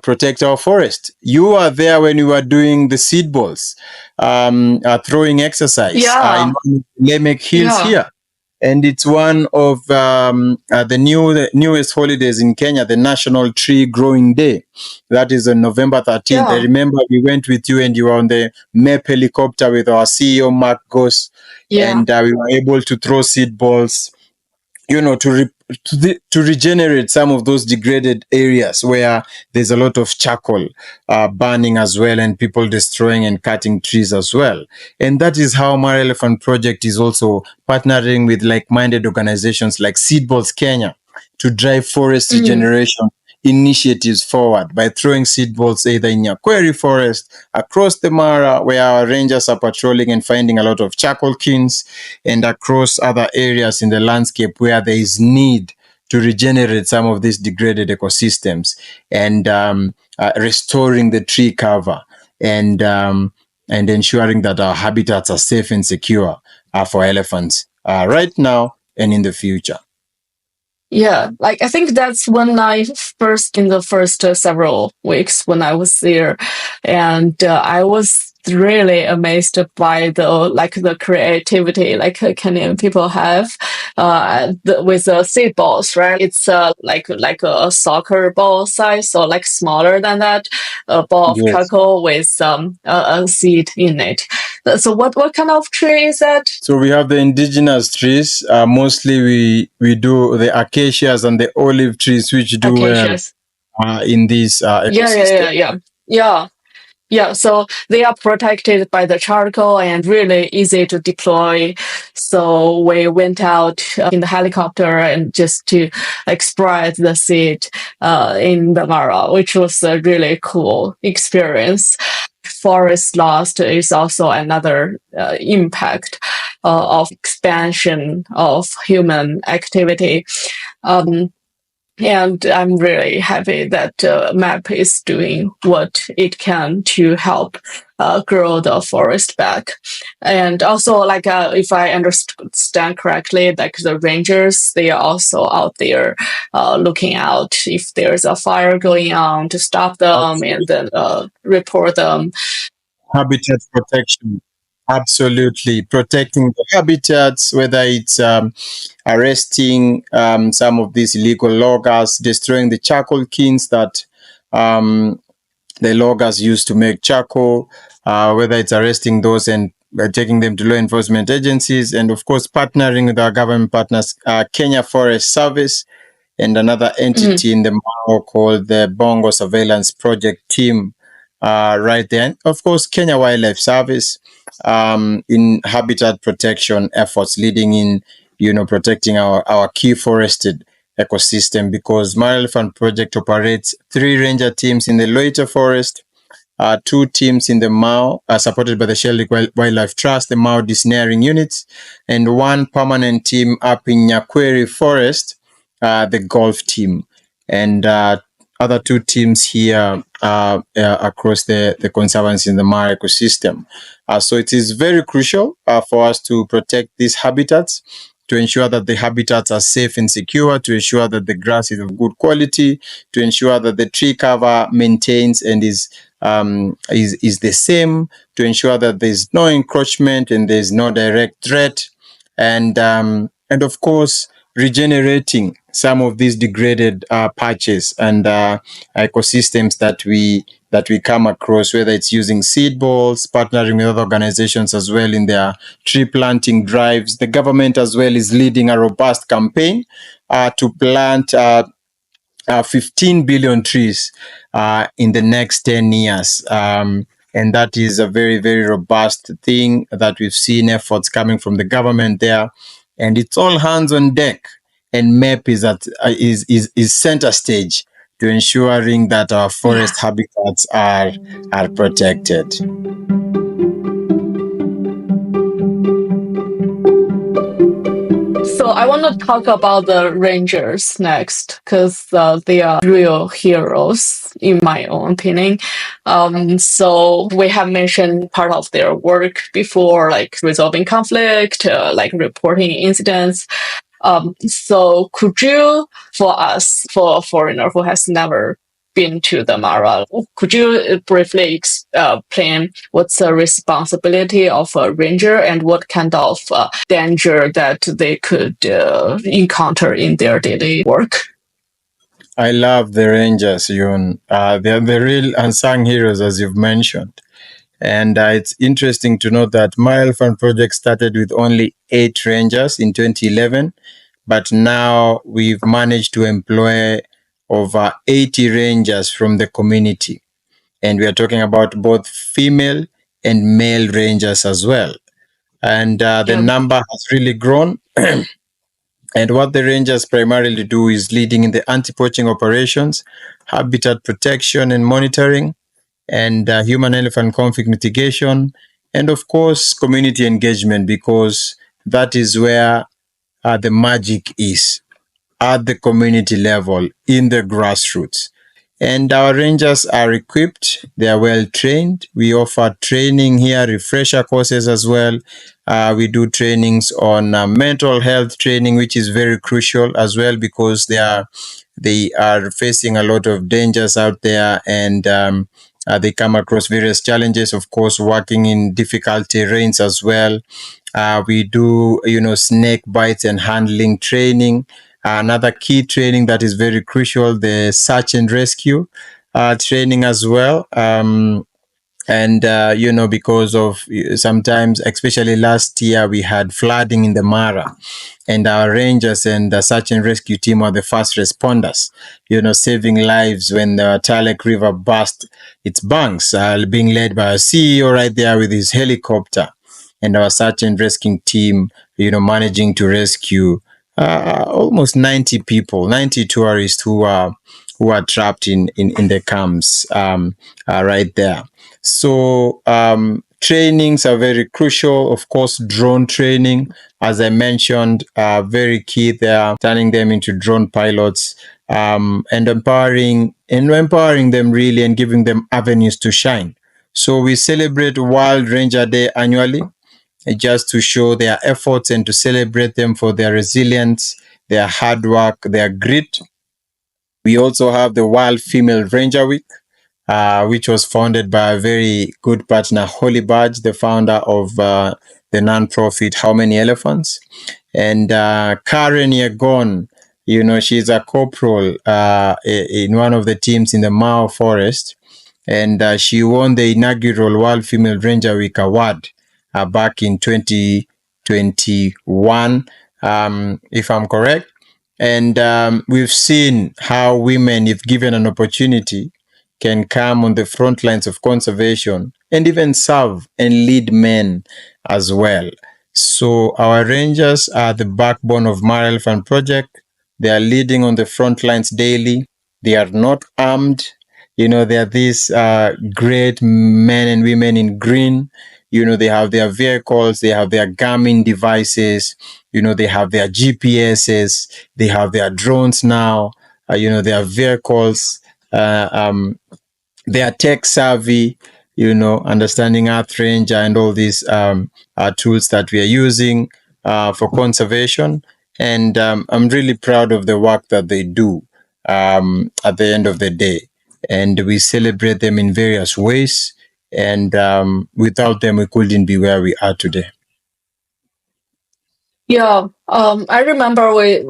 protect our forest. You are there when we were doing the seed balls, throwing exercise in Lemek Hills here. And it's one of the newest holidays in Kenya, the National Tree Growing Day. That is on November 13th. I remember we went with you and you were on the MEP helicopter with our CEO, Mark Goss. And we were able to throw seed balls, to regenerate some of those degraded areas where there's a lot of charcoal burning as well, and people destroying and cutting trees as well. And that is how Mara Elephant Project is also partnering with like-minded organizations like Seedballs Kenya to drive forest regeneration initiatives forward by throwing seed balls either in Nyakweri forest, across the Mara where our rangers are patrolling and finding a lot of charcoal kilns, and across other areas in the landscape where there is need to regenerate some of these degraded ecosystems, and restoring the tree cover, and ensuring that our habitats are safe and secure for elephants right now and in the future. Yeah, like I think that's when in the first several weeks when I was there, and I was really amazed by the creativity like Kenyan people have with seed balls, right? It's like a soccer ball size, or like smaller than that, a ball of charcoal with a seed in it. So what kind of tree is that? So we have the indigenous trees. Mostly we do the acacias and the olive trees, which do Acacias. well in these ecosystems. Yeah, so they are protected by the charcoal and really easy to deploy. So we went out in the helicopter and just to spread the seed in the Mara, which was a really cool experience. Forest loss is also another impact of expansion of human activity. And I'm really happy that MAP is doing what it can to help grow the forest back. And also, if I understand correctly, the rangers, they are also out there looking out if there's a fire going on to stop them and then report them. Habitat protection. Absolutely. Protecting the habitats, whether it's arresting some of these illegal loggers, destroying the charcoal kilns that the loggers use to make charcoal, whether it's arresting those and taking them to law enforcement agencies, and of course partnering with our government partners, Kenya Forest Service, and another entity in the Mao called the Bongo Surveillance Project Team right there. And of course, Kenya Wildlife Service in habitat protection efforts, leading in, protecting our key forested ecosystem, because Mara Elephant Project operates 3 ranger teams in the Loiter Forest, 2 teams in the Mao, supported by the Sheldick Wildlife Trust, the Mao Desnaring Units, and 1 permanent team up in Nyakweri Forest, the Golf Team, and other 2 teams here across the conservancies in the Mara ecosystem. So it is very crucial for us to protect these habitats, to ensure that the habitats are safe and secure, to ensure that the grass is of good quality, to ensure that the tree cover maintains and is the same, to ensure that there's no encroachment and there's no direct threat, and of course regenerating some of these degraded patches and ecosystems that we come across, whether it's using seed balls, partnering with other organizations as well in their tree planting drives. The government as well is leading a robust campaign to plant 15 billion trees in the next 10 years. And that is a very, very robust thing that we've seen efforts coming from the government there. And it's all hands on deck. And MEP is center stage to ensuring that our forest habitats are protected. So So I want to talk about the Rangers next because they are real heroes, in my own opinion. So we have mentioned part of their work before, like resolving conflict, like reporting incidents. So could you, for us, for a foreigner who has never been to the Mara, could you briefly explain what's the responsibility of a ranger and what kind of danger that they could encounter in their daily work? I love the Rangers, Yun. They're the real unsung heroes, as you've mentioned. And it's interesting to note that My Elephant Project started with only 8 rangers in 2011, but now we've managed to employ over 80 rangers from the community. And we are talking about both female and male rangers as well. And the number has really grown. And what the rangers primarily do is leading in the anti-poaching operations, habitat protection and monitoring, and human-elephant conflict mitigation, and of course, community engagement, because that is where the magic is, at the community level, in the grassroots. And our rangers are equipped, they are well trained. We offer training here, refresher courses as well. We do trainings on mental health training, which is very crucial as well, because they are facing a lot of dangers out there, and they come across various challenges, of course, working in difficult terrains as well. We do, snake bites and handling training. Another key training that is very crucial, the search and rescue training as well. Because of sometimes, especially last year, we had flooding in the Mara, and our rangers and the search and rescue team are the first responders, saving lives when the Talek River burst its banks, being led by our CEO right there with his helicopter, and our search and rescue team, managing to rescue almost 90 people, 90 tourists who are trapped in the camps right there. So trainings are very crucial. Of course, drone training, as I mentioned, very key there, turning them into drone pilots, and empowering them really, and giving them avenues to shine. So we celebrate World Ranger Day annually, just to show their efforts and to celebrate them for their resilience, their hard work, their grit. We also have the World Female Ranger Week, which was founded by a very good partner, Holly Badge, the founder of the nonprofit How Many Elephants. And Karen Yegon, she's a corporal in one of the teams in the Mao Forest. And she won the inaugural World Female Ranger Week award back in 2021, if I'm correct. And we've seen how women, if given an opportunity, can come on the front lines of conservation and even serve and lead men as well. So our rangers are the backbone of My Elephant Project. They are leading on the front lines daily. They are not armed. They are these great men and women in green. They have their vehicles, they have their Garmin devices, they have their GPSs, they have their drones now, their vehicles, they are tech savvy, understanding Earth Ranger and all these tools that we are using for conservation. And I'm really proud of the work that they do at the end of the day. And we celebrate them in various ways. And without them, we couldn't be where we are today. Yeah, I remember we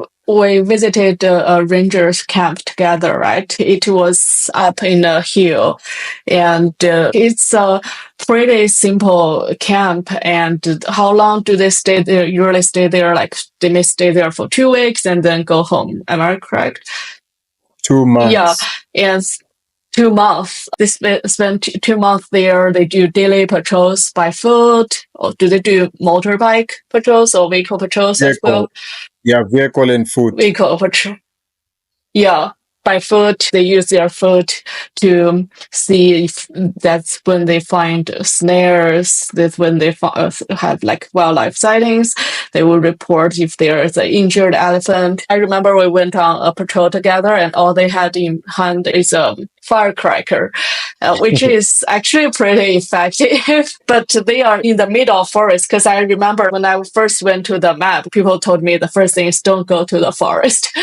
visited a rangers camp together, right? It was up in a hill, and it's a pretty simple camp. And how long do they stay there? Usually stay there, like they may stay there for 2 weeks and then go home. Am I correct? 2 months. Yeah, and 2 months. They spend 2 months there. They do daily patrols by foot, or do they do motorbike patrols or vehicle patrols as well? Yeah, vehicle and foot. Vehicle patrol. Yeah. by foot. They use their foot to see if that's when they find snares. That's when they have like wildlife sightings. They will report if there is an injured elephant. I remember we went on a patrol together, and all they had in hand is a firecracker, which is actually pretty effective. But they are in the middle of forest, because I remember when I first went to the map, people told me the first thing is don't go to the forest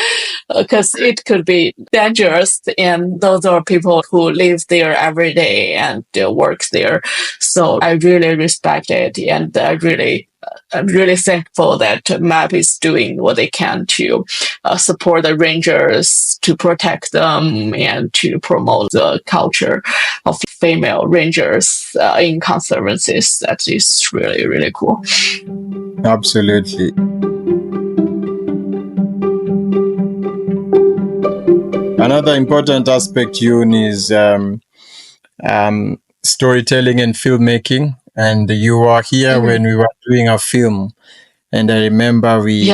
because it could be dangerous. And those are people who live there every day and work there. So I really respect it, and I'm really thankful that MAP is doing what they can to support the rangers, to protect them, and to promote the culture of female rangers in conservancies. That is really, really cool. Absolutely. Another important aspect, Yoon, is storytelling and filmmaking. And you were here when we were doing a film. And I remember we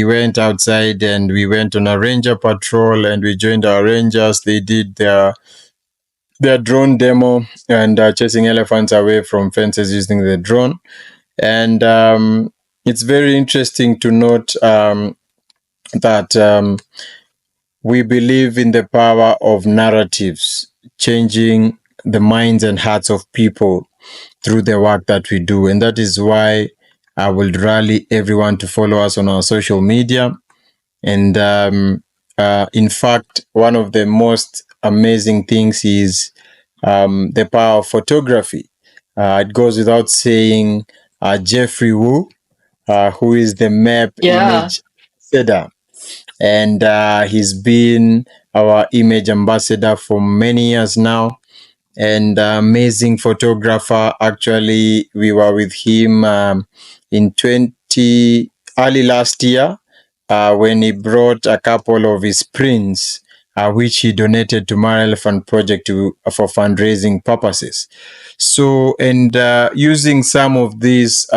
went outside and we went on a ranger patrol, and we joined our rangers. They did their drone demo and chasing elephants away from fences using the drone. And it's very interesting to note that we believe in the power of narratives, changing the minds and hearts of people through the work that we do. And that is why I will rally everyone to follow us on our social media. And in fact, one of the most amazing things is the power of photography. It goes without saying, Jeffrey Wu, who is the map image ambassador, and he's been our image ambassador for many years now, and amazing photographer. Actually, we were with him in early last year when he brought a couple of his prints, which he donated to Mara Elephant Project for fundraising purposes. So, and using some of these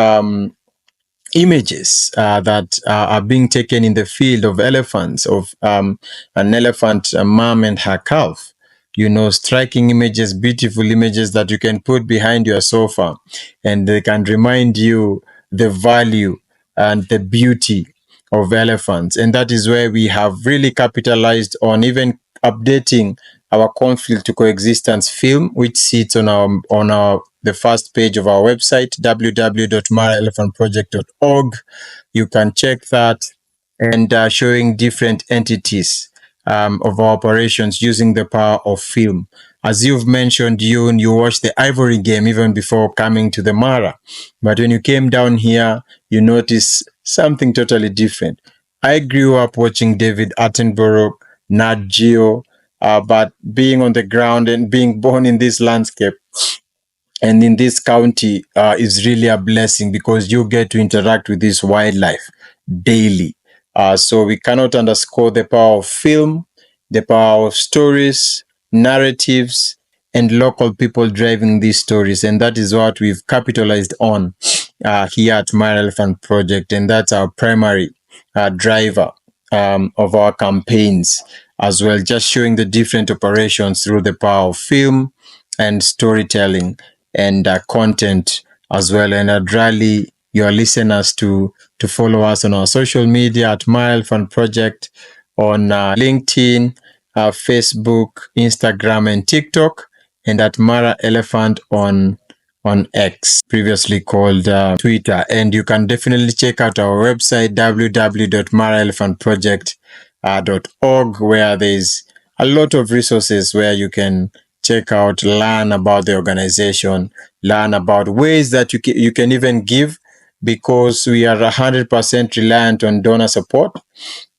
images that are being taken in the field of elephants, of an elephant, a mom and her calf, striking images, beautiful images that you can put behind your sofa, and they can remind you the value and the beauty of elephants. And that is where we have really capitalized on even updating our conflict to coexistence film, which sits on the first page of our website, www.maraelephantproject.org. You can check that, and showing different entities of our operations using the power of film. As you've mentioned, you watched the Ivory game even before coming to the Mara. But when you came down here, you noticed something totally different. I grew up watching David Attenborough, Nat Geo, but being on the ground and being born in this landscape and in this county is really a blessing, because you get to interact with this wildlife daily. So we cannot underscore the power of film, the power of stories, narratives, and local people driving these stories. And that is what we've capitalized on here at Mara Elephant Project. And that's our primary driver of our campaigns as well, just showing the different operations through the power of film and storytelling and content as well. And I'd rally your listeners to follow us on our social media at Mara Elephant Project on LinkedIn, Facebook, Instagram, and TikTok, and at Mara Elephant on X, previously called Twitter. And you can definitely check out our website, www.maraelephantproject.org, where there's a lot of resources where you can check out, learn about the organization, learn about ways that you can even give, because we are 100% reliant on donor support,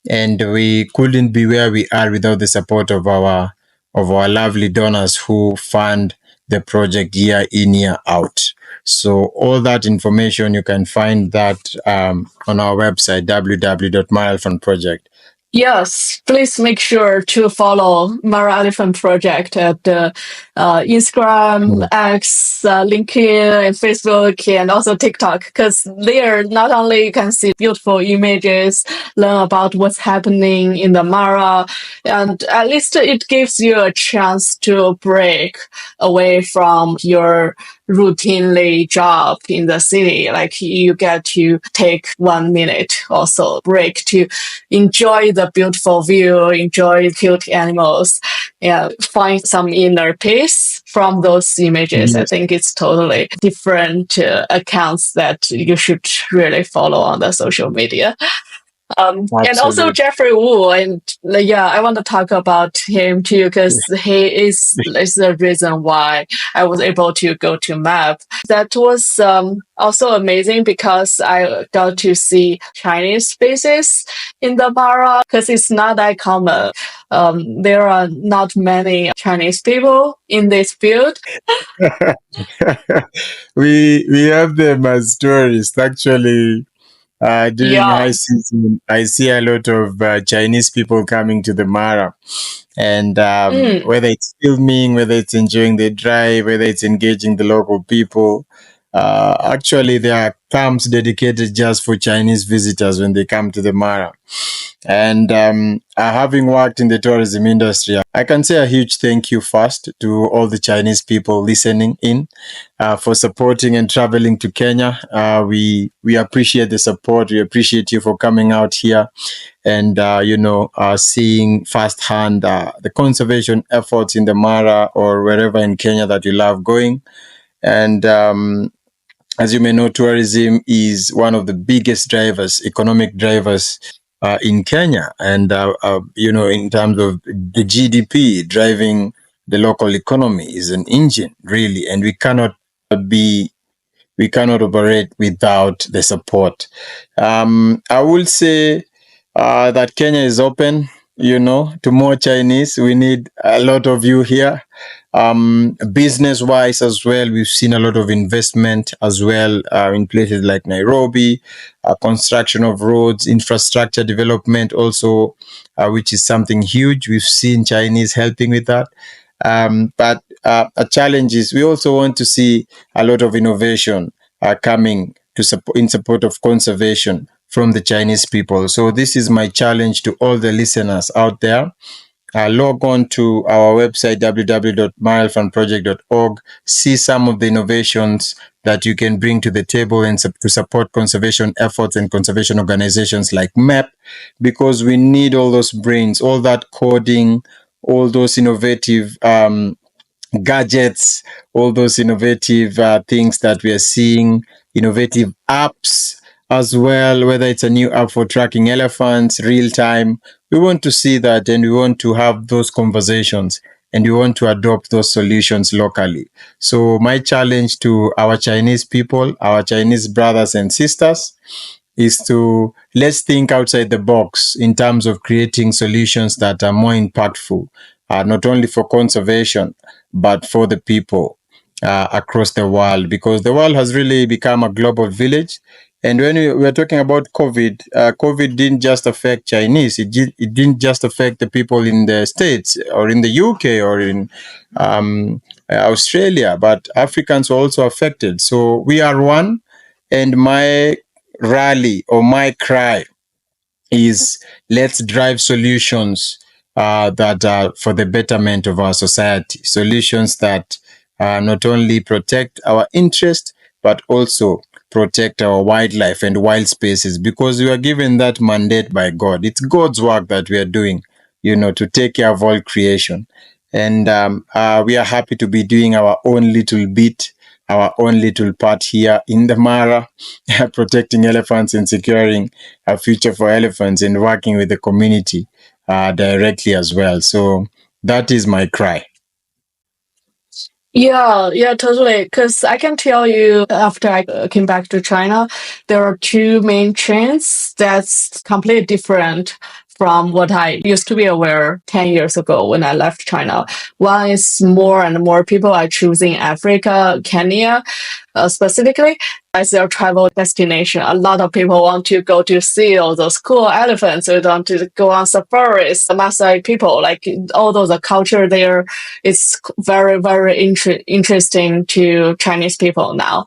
and we couldn't be where we are without the support of our lovely donors who fund the project year in, year out. So all that information, you can find that on our website, www.maraelephantproject. Yes, please make sure to follow Mara Elephant Project at Instagram, X, LinkedIn, and Facebook, and also TikTok, because there not only you can see beautiful images, learn about what's happening in the Mara, and at least it gives you a chance to break away from your routinely job in the city. Like you get to take 1 minute or so break to enjoy the beautiful view, enjoy cute animals, and find some inner peace from those images. Yes. I think it's totally different accounts that you should really follow on the social media. And also Jeffrey Wu, and I want to talk about him too, because he is the reason why I was able to go to MAP. That was also amazing because I got to see Chinese faces in the Mara, because it's not that common. There are not many Chinese people in this field. we have them as tourists, actually. During high season, I see a lot of Chinese people coming to the Mara, and whether it's filming, whether it's enjoying the drive, whether it's engaging the local people, actually there are camps dedicated just for Chinese visitors when they come to the Mara. And having worked in the tourism industry, I can say a huge thank you first to all the Chinese people listening in for supporting and traveling to Kenya. We appreciate the support. We appreciate you for coming out here and, seeing firsthand the conservation efforts in the Mara or wherever in Kenya that you love going. And as you may know, tourism is one of the biggest drivers, economic drivers in Kenya, and in terms of the GDP driving the local economy is an engine, really, and we cannot operate without the support. I will say that Kenya is open, to more Chinese. We need a lot of you here. Business-wise as well, we've seen a lot of investment as well in places like Nairobi, construction of roads, infrastructure development also, which is something huge. We've seen Chinese helping with that. But a challenge is we also want to see a lot of innovation coming in support of conservation from the Chinese people. So this is my challenge to all the listeners out there. Log on to our website, www.marelephantproject.org, see some of the innovations that you can bring to the table and to support conservation efforts and conservation organizations like MEP, because we need all those brains, all that coding, all those innovative gadgets, all those innovative things that we are seeing, innovative apps as well, whether it's a new app for tracking elephants, real time. We want to see that, and we want to have those conversations, and we want to adopt those solutions locally. So my challenge to our Chinese people, our Chinese brothers and sisters, is to let's think outside the box in terms of creating solutions that are more impactful, not only for conservation, but for the people across the world, because the world has really become a global village. And when we were talking about COVID, COVID didn't just affect Chinese. It didn't just affect the people in the States or in the UK or in Australia, but Africans were also affected. So we are one. And my rally or my cry is let's drive solutions that are for the betterment of our society. Solutions that not only protect our interest, but also protect our wildlife and wild spaces, because we are given that mandate by God. It's God's work that we are doing, to take care of all creation. And we are happy to be doing our own little bit, our own little part here in the Mara, protecting elephants and securing a future for elephants and working with the community directly as well. So that is my cry. Yeah, totally. Because I can tell you, after I came back to China, there are two main trends that's completely different from what I used to be aware 10 years ago when I left China. One is more and more people are choosing Africa, Kenya, specifically as their travel destination. A lot of people want to go to see all those cool elephants. They want to go on safaris. The Maasai people, like all those culture there is very, very interesting to Chinese people now.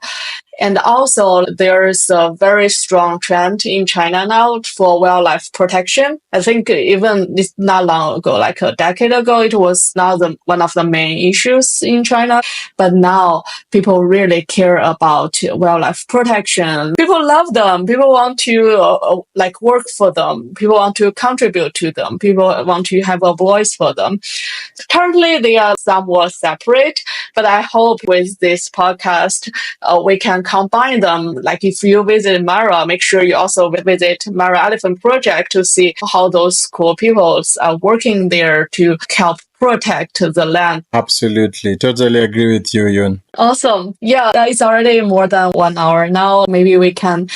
And also, there's a very strong trend in China now for wildlife protection. I think even not long ago, like a decade ago, it was not one of the main issues in China. But now people really care about wildlife protection. People love them. People want to work for them. People want to contribute to them. People want to have a voice for them. Currently, they are somewhat separate, but I hope with this podcast, we can combine them. Like if you visit Mara, make sure you also visit Mara Elephant Project to see how those cool people are working there to help protect the land. Absolutely. Totally agree with you, Yun. Awesome. Yeah, it's already more than 1 hour now. Maybe we can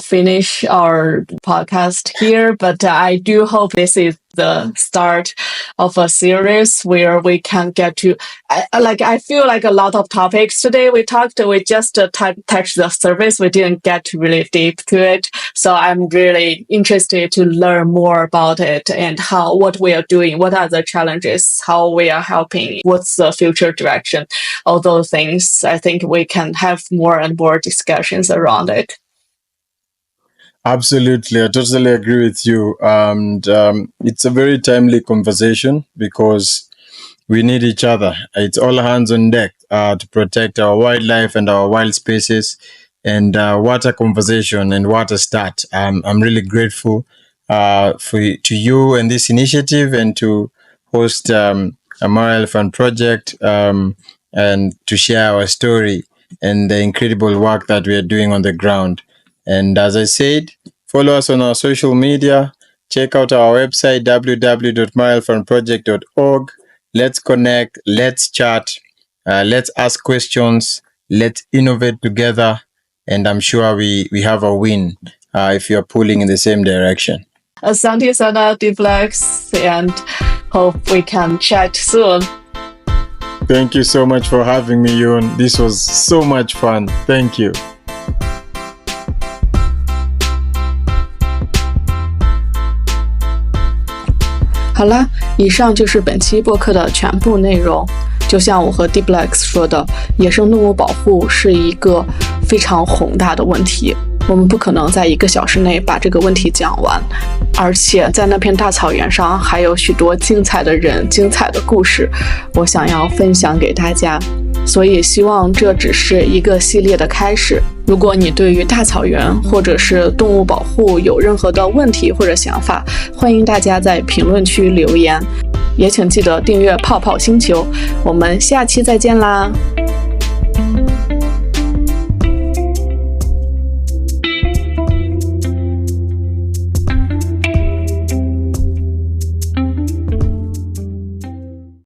finish our podcast here, but I do hope this is the start of a series where we can get to, I feel like a lot of topics today we just touched the surface. We didn't get really deep to it. So I'm really interested to learn more about it and what we are doing, what are the challenges, how we are helping, what's the future direction, all those things. I think we can have more and more discussions around it. Absolutely. I totally agree with you. And it's a very timely conversation because we need each other. It's all hands on deck to protect our wildlife and our wild spaces. And what a conversation and what a start. I'm really grateful to you and this initiative and to host a Mara Elephant Project and to share our story and the incredible work that we are doing on the ground. And as I said, follow us on our social media. Check out our website, www.maraelephantproject.org. Let's connect. Let's chat. Let's ask questions. Let's innovate together. And I'm sure we have a win if you're pulling in the same direction. Asante sana, Dibblex, and hope we can chat soon. Thank you so much for having me, Yun. This was so much fun. Thank you.好了，以上就是本期播客的全部内容。就像我和 Dibblex 说的，野生动物保护是一个非常宏大的问题，我们不可能在1个小时内把这个问题讲完，而且在那片大草原上还有许多精彩的人、精彩的故事，我想要分享给大家。所以希望这只是一个系列的开始。如果你对于大草原或者是动物保护有任何的问题或者想法，欢迎大家在评论区留言，也请记得订阅泡泡星球。我们下期再见啦！